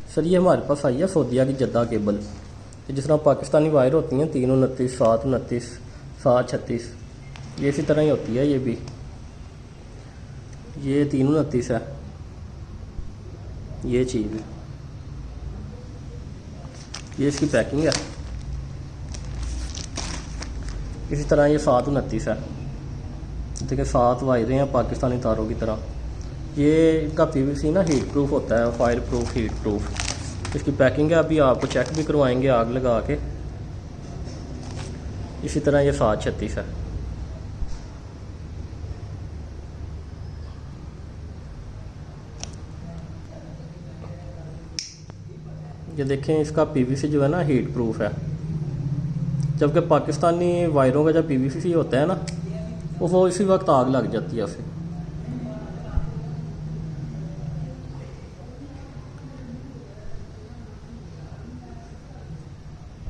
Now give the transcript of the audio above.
Sir ये हमारे पास आई है सऊदीया की जद्दा केबल, जिस तरह पाकिस्तानी वायर होती हैं 329, 729, 736, ये इसी तरह ही होती है। ये भी ये 329 है, ये चीज़ है, ये इसकी पैकिंग है। इसी तरह ये 729 है, देखिए 7 वायरें हैं पाकिस्तानी तारों की तरह। ये इनका पीवीसी ना हीट प्रूफ होता है, फायर प्रूफ, हीट प्रूफ। इसकी पैकिंग है, अभी आपको चेक भी करवाएंगे आग लगा के। इसी तरह ये 736 है। ये देखें इसका पीवीसी जो है ना हीट प्रूफ है, जबकि पाकिस्तानी वायरों का जब पीवीसी होता है ना वो इसी वक्त आग लग जाती है उसे।